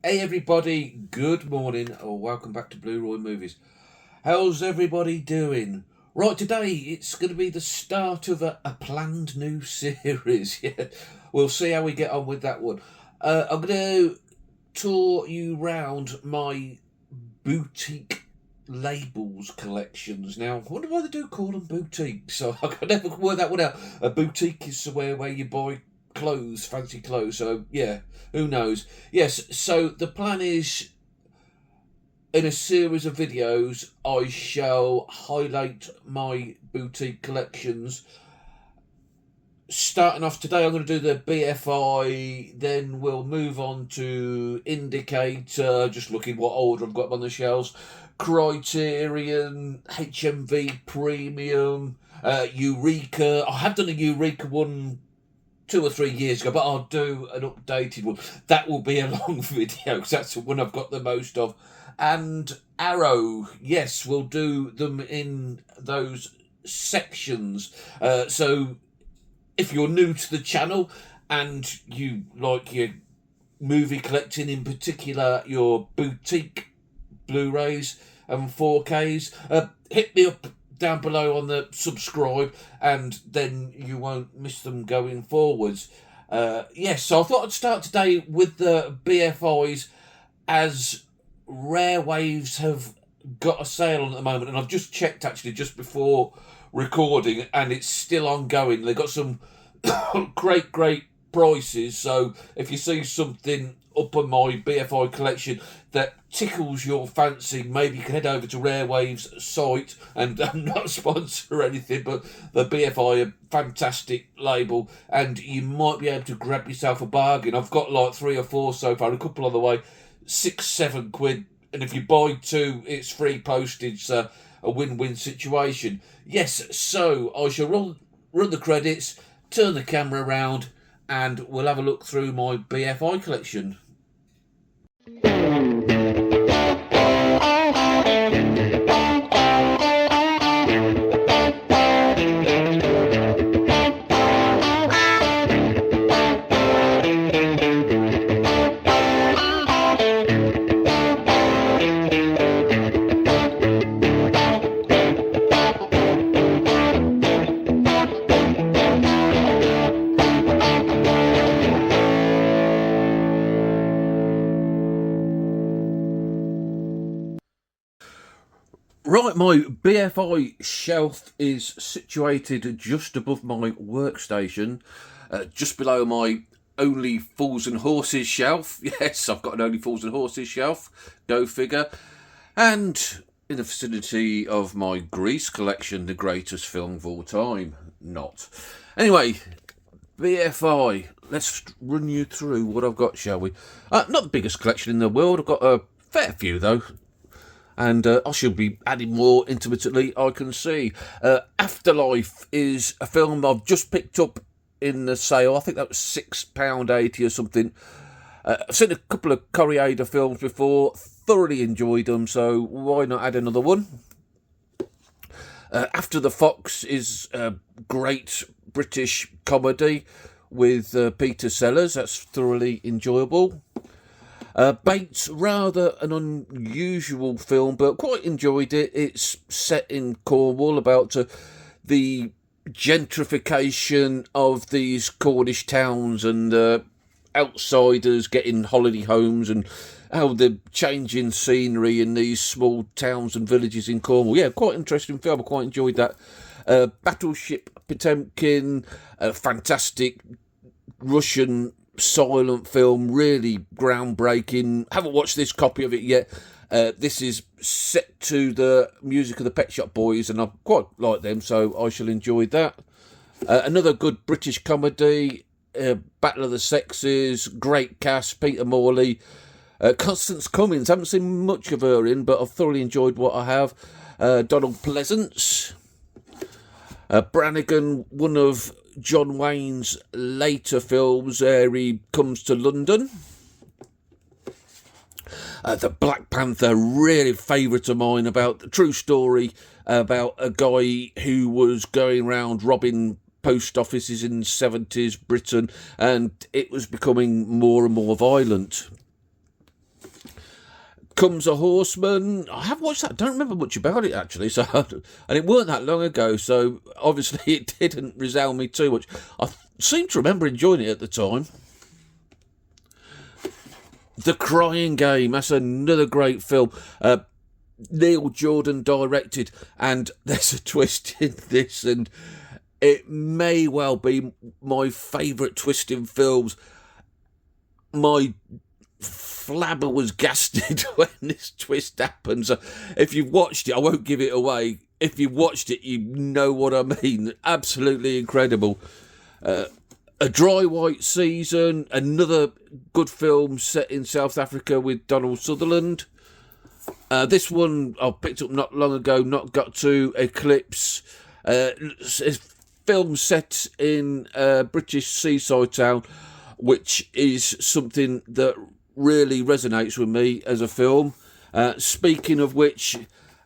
Hey everybody, good morning or welcome back to Blu-Roy Movies. How's everybody doing? Right, today it's going to be the start of a planned new series. Yeah, we'll see how we get on with that one. I'm going to tour you round my boutique labels collections. Now, I wonder why they do call them boutiques. So I can never work that one out. A boutique is somewhere where you buy clothes, fancy clothes. So yeah, who knows? Yes. So the plan is, in a series of videos, I shall highlight my boutique collections. Starting off today, I'm going to do the BFI, then we'll move on to Indicator, just looking what order I've got on the shelves, Criterion, HMV Premium, Eureka. I have done a Eureka one 2 or 3 years ago, but I'll do an updated one. That will be a long video because that's the one I've got the most of. And Arrow, yes, we'll do them in those sections. So if you're new to the channel and you like your movie collecting, in particular your boutique Blu-rays and 4Ks, hit me up down below on the subscribe, and then you won't miss them going forwards. Yes, so I thought I'd start today with the BFIs, as Rare Waves have got a sale on at the moment, and I've just checked actually just before recording, and it's still ongoing. They've got some great prices, so if you see something up on my BFI collection that tickles your fancy, maybe you can head over to Rare Waves site. And I'm not a sponsor or anything, but the BFI a fantastic label, and you might be able to grab yourself a bargain. I've got like 3 or 4 so far, a couple on the way, £6-7, and if you buy 2 it's free postage, so a win-win situation. Yes, so I shall run the credits, turn the camera around, and we'll have a look through my BFI collection. Right, my BFI shelf is situated just above my workstation, just below my Only Fools and Horses shelf. Yes, I've got an Only Fools and Horses shelf, go figure. And in the vicinity of my Grease collection, the greatest film of all time. Not. Anyway, BFI, let's run you through what I've got, shall we? Not the biggest collection in the world, I've got a fair few though. And I shall be adding more intermittently, I can see. Afterlife is a film I've just picked up in the sale. I think that was £6.80 or something. I've seen a couple of Corriader films before, thoroughly enjoyed them, so why not add another one? After the Fox is a great British comedy with Peter Sellers. That's thoroughly enjoyable. Bates, rather an unusual film, but quite enjoyed it. It's set in Cornwall, about the gentrification of these Cornish towns and outsiders getting holiday homes, and how the changing scenery in these small towns and villages in Cornwall. Yeah, quite interesting film. I quite enjoyed that. Battleship Potemkin, a fantastic Russian silent film, really groundbreaking. Haven't watched this copy of it yet. This is set to the music of the Pet Shop Boys, and I quite like them, so I shall enjoy that. Another good British comedy, Battle of the Sexes, great cast, Peter Morley, Constance Cummins. Haven't seen much of her in, but I've thoroughly enjoyed what I have. Donald Pleasance, Brannigan, one of John Wayne's later films where he comes to London. The Black Panther, really favourite of mine, about the true story about a guy who was going around robbing post offices in 70s Britain, and it was becoming more and more violent. Comes a Horseman. I have watched that. I don't remember much about it, actually. So, and it weren't that long ago, so obviously it didn't resound me too much. I seem to remember enjoying it at the time. The Crying Game. That's another great film. Neil Jordan directed, and there's a twist in this, and it may well be my favourite twist in films. My flabber was gasted when this twist happened. So if you've watched it, I won't give it away. If you've watched it, you know what I mean. Absolutely incredible. A Dry White Season, another good film set in South Africa with Donald Sutherland. This one I picked up not long ago, Not Got To, Eclipse. It's a film set in a British seaside town, which is something that really resonates with me as a film. Speaking of which,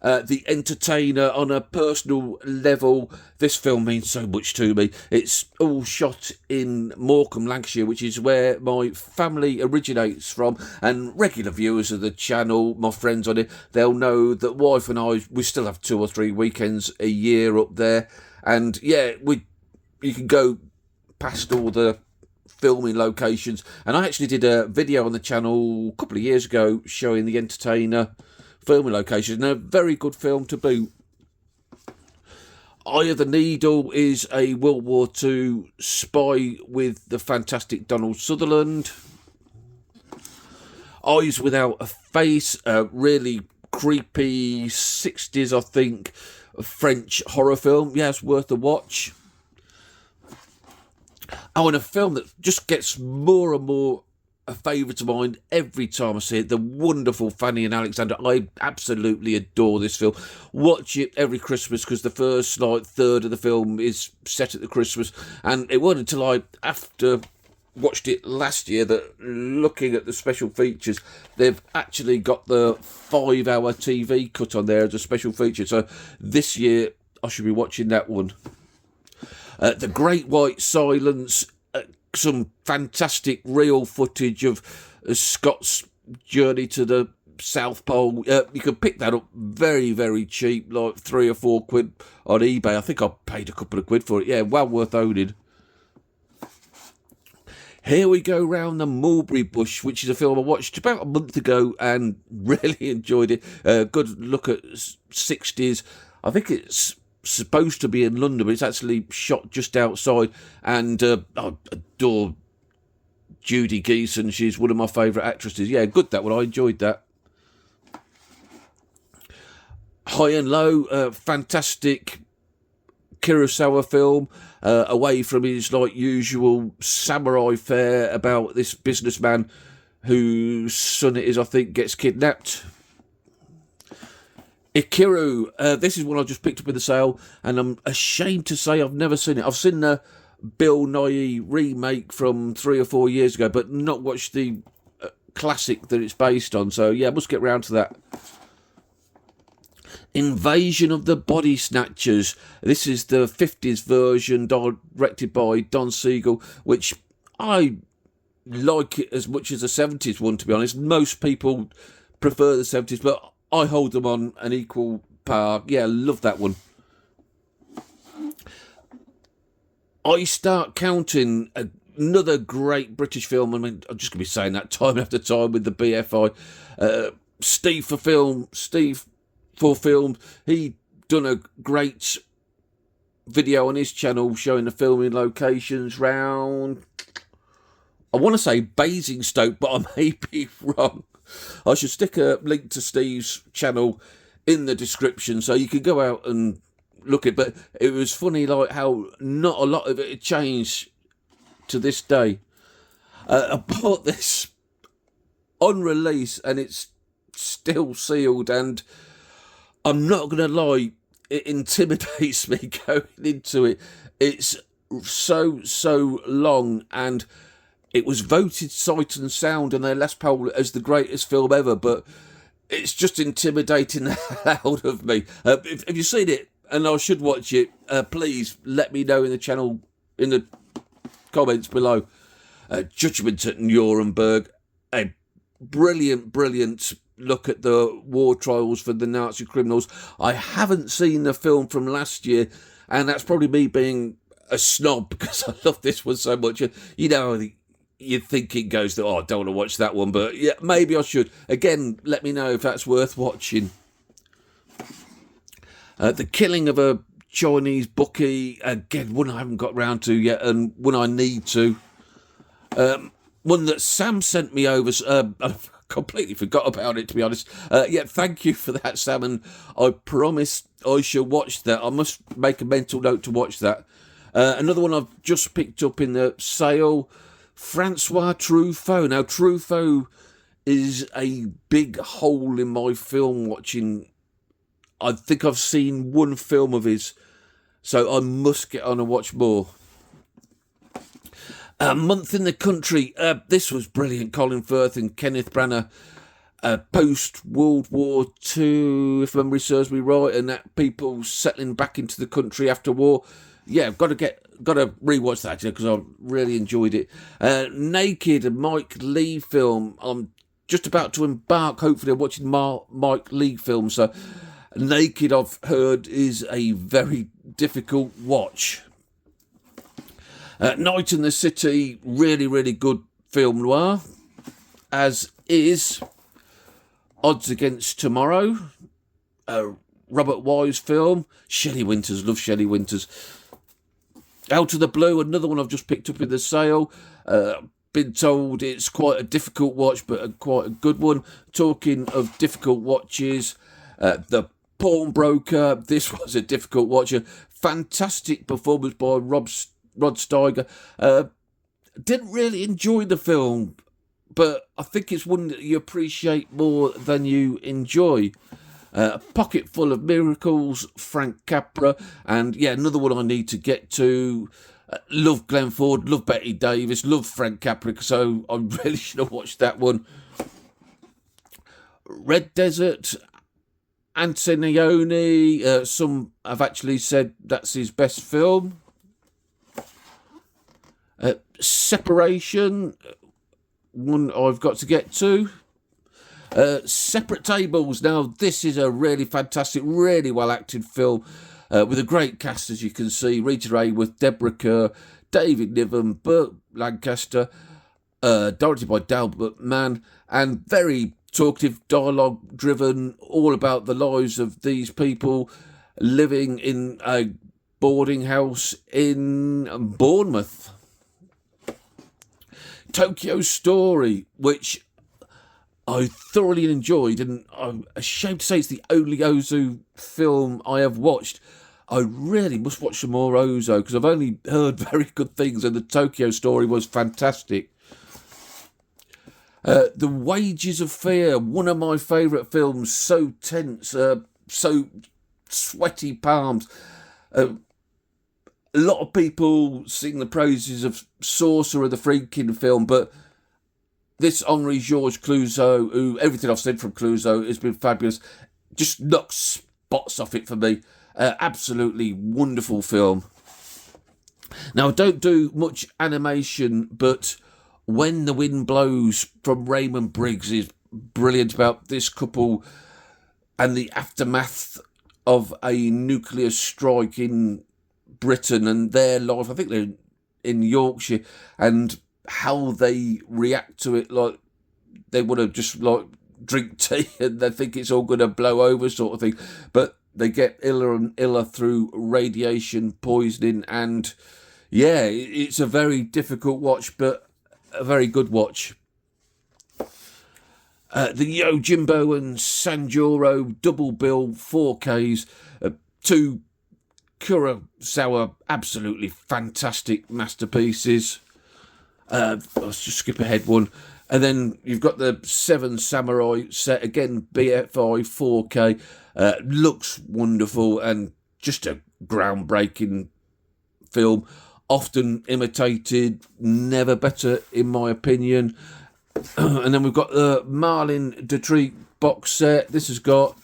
The Entertainer, on a personal level, this film means so much to me. It's all shot in Morecambe, Lancashire, which is where my family originates from, and regular viewers of the channel, my friends on it, they'll know that wife and I, we still have 2 or 3 weekends a year up there, and yeah, you can go past all the filming locations, and I actually did a video on the channel a couple of years ago showing The Entertainer filming locations, and a very good film to boot. Eye of the Needle is a World War II spy with the fantastic Donald Sutherland. Eyes Without a Face, a really creepy 60s, I think, French horror film. Yeah, it's worth a watch. Oh, and a film that just gets more and more a favourite of mine every time I see it, the wonderful Fanny and Alexander. I absolutely adore this film. Watch it every Christmas because the first third of the film is set at the Christmas, and it wasn't until I, after watched it last year, that looking at the special features, they've actually got the 5-hour TV cut on there as a special feature, so this year I should be watching that one. The Great White Silence, some fantastic real footage of Scott's journey to the South Pole. You can pick that up very, very cheap, like £3 or £4 on eBay. I think I paid a couple of quid for it. Yeah, well worth owning. Here We Go Round the Mulberry Bush, which is a film I watched about a month ago and really enjoyed it. Good look at 60s. I think it's supposed to be in London, but it's actually shot just outside, and I adore Judy Geeson. She's one of my favourite actresses. Yeah, good, that one. I enjoyed that. High and Low, fantastic Kurosawa film, away from his usual samurai fare about this businessman whose son it is, I think, gets kidnapped. Ikiru, this is one I just picked up in the sale, and I'm ashamed to say I've never seen it. I've seen the Bill Nighy remake from 3 or 4 years ago, but not watched the classic that it's based on, so yeah, I must get round to that. Invasion of the Body Snatchers. This is the 50s version, directed by Don Siegel, which I like it as much as the 70s one, to be honest. Most people prefer the 70s, but I hold them on an equal par. Yeah, love that one. I Start Counting, another great British film. I mean, I'm just going to be saying that time after time with the BFI. Steve for film. He done a great video on his channel showing the filming locations round, I want to say Basingstoke, but I may be wrong. I should stick a link to Steve's channel in the description so you can go out and look at. But it was funny, how not a lot of it had changed to this day. I bought this on release and it's still sealed, and I'm not going to lie, it intimidates me going into it. It's so long, and it was voted Sight and Sound in their last poll as the greatest film ever, but it's just intimidating the hell out of me. If you've seen it and I should watch it, please let me know in the comments below. Judgment at Nuremberg, a brilliant look at the war trials for the Nazi criminals. I haven't seen the film from last year, and that's probably me being a snob because I love this one so much. You know, you think it goes, I don't want to watch that one, but yeah, maybe I should. Again, let me know if that's worth watching. The Killing of a Chinese Bookie, again, one I haven't got round to yet, and one I need to. One that Sam sent me over, I completely forgot about it, to be honest. Yeah, thank you for that, Sam, and I promise I shall watch that. I must make a mental note to watch that. Another one I've just picked up in the sale, Francois Truffaut. Now, Truffaut is a big hole in my film watching. I think I've seen one film of his, so I must get on and watch more. A Month in the Country. This was brilliant. Colin Firth and Kenneth Branagh. Post-World War II, if memory serves me right, and that people settling back into the country after war. Yeah, I've got to rewatch that because I really enjoyed it. Naked, a Mike Leigh film. I'm just about to embark, hopefully, on watching Mike Leigh films. So, Naked, I've heard, is a very difficult watch. Night in the City, really, really good film noir. As is Odds Against Tomorrow, Robert Wise film. Shelley Winters, love Shelley Winters. Out of the Blue, another one I've just picked up in the sale. Been told it's quite a difficult watch, but quite a good one. Talking of difficult watches, The Pawnbroker. This was a difficult watch. A fantastic performance by Rod Steiger. Didn't really enjoy the film, but I think it's one that you appreciate more than you enjoy. A Pocket Full of Miracles, Frank Capra, and yeah, another one I need to get to. Love Glenn Ford, love Betty Davis, love Frank Capra, so I really should have watched that one. Red Desert, Antonioni, some have actually said that's his best film. Separation, one I've got to get to. Separate Tables. Now, this is a really fantastic, really well-acted film with a great cast, as you can see. Rita Hayworth, Deborah Kerr, David Niven, Burt Lancaster, directed by Dalbert Mann, and very talkative, dialogue-driven, all about the lives of these people living in a boarding house in Bournemouth. Tokyo Story, which I thoroughly enjoyed, and I'm ashamed to say it's the only Ozu film I have watched. I really must watch some more Ozu because I've only heard very good things, and the Tokyo Story was fantastic. The Wages of Fear, one of my favourite films, so tense, so sweaty palms. A lot of people sing the praises of Sorcerer, the Friedkin film, but this Henri Georges Clouzot, who everything I've said from Clouzot has been fabulous, just knocks spots off it for me. Absolutely wonderful film. Now, I don't do much animation, but When the Wind Blows from Raymond Briggs is brilliant about this couple and the aftermath of a nuclear strike in Britain and their life. I think they're in Yorkshire, and how they react to it, like they want to just like drink tea and they think it's all going to blow over sort of thing, but they get iller and iller through radiation poisoning, and yeah, it's a very difficult watch, but a very good watch. The Yojimbo and Sanjuro double bill 4Ks, two Kurosawa absolutely fantastic masterpieces. Let's just skip ahead one. And then you've got the Seven Samurai set, again, BFI 4K. Looks wonderful and just a groundbreaking film. Often imitated, never better in my opinion. And then we've got the Marlene Dietrich box set. This has got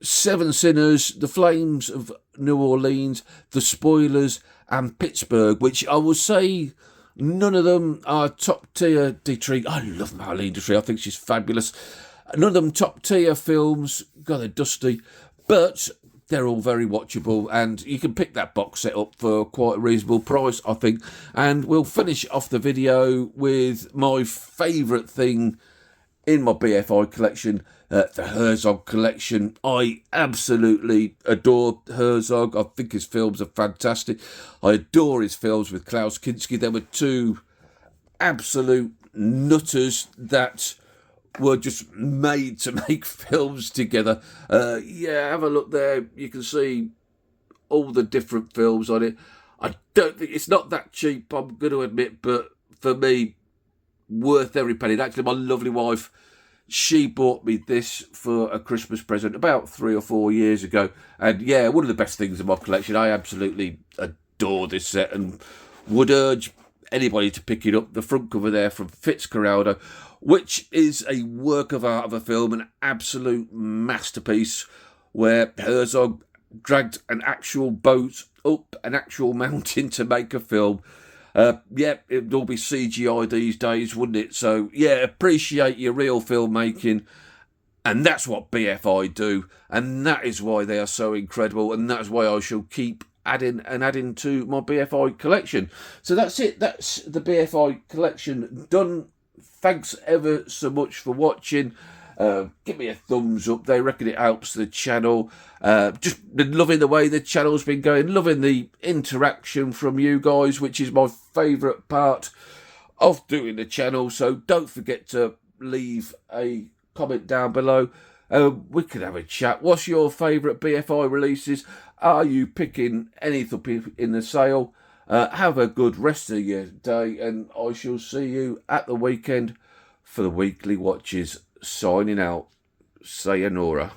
Seven Sinners, The Flames of New Orleans, The Spoilers, and Pittsburgh, which I will say None of them are top tier Dietrich. I love Marlene Dietrich. I think she's fabulous. None of them top tier films. God, they're dusty. But they're all very watchable, and you can pick that box set up for quite a reasonable price, I think. And we'll finish off the video with my favourite thing in my BFI collection, the Herzog collection. I absolutely adore Herzog. I think his films are fantastic. I adore his films with Klaus Kinski. There were two absolute nutters that were just made to make films together. Yeah, have a look there. You can see all the different films on it. I don't think it's not that cheap, I'm going to admit, but for me, worth every penny. Actually, my lovely wife, she bought me this for a Christmas present about 3 or 4 years ago. And yeah, one of the best things in my collection. I absolutely adore this set and would urge anybody to pick it up. The front cover there from Fitzcarraldo, which is a work of art of a film, an absolute masterpiece, where Herzog dragged an actual boat up an actual mountain to make a film. Yeah, it would all be CGI these days, wouldn't it? So, yeah, appreciate your real filmmaking. And that's what BFI do. And that is why they are so incredible. And that's why I shall keep adding and adding to my BFI collection. So that's it. That's the BFI collection done. Thanks ever so much for watching. Give me a thumbs up. They reckon it helps the channel. Just been loving the way the channel's been going. Loving the interaction from you guys, which is my favourite part of doing the channel. So don't forget to leave a comment down below. We could have a chat. What's your favourite BFI releases? Are you picking anything in the sale? Have a good rest of your day, and I shall see you at the weekend for the weekly watches. Signing out. Sayonara.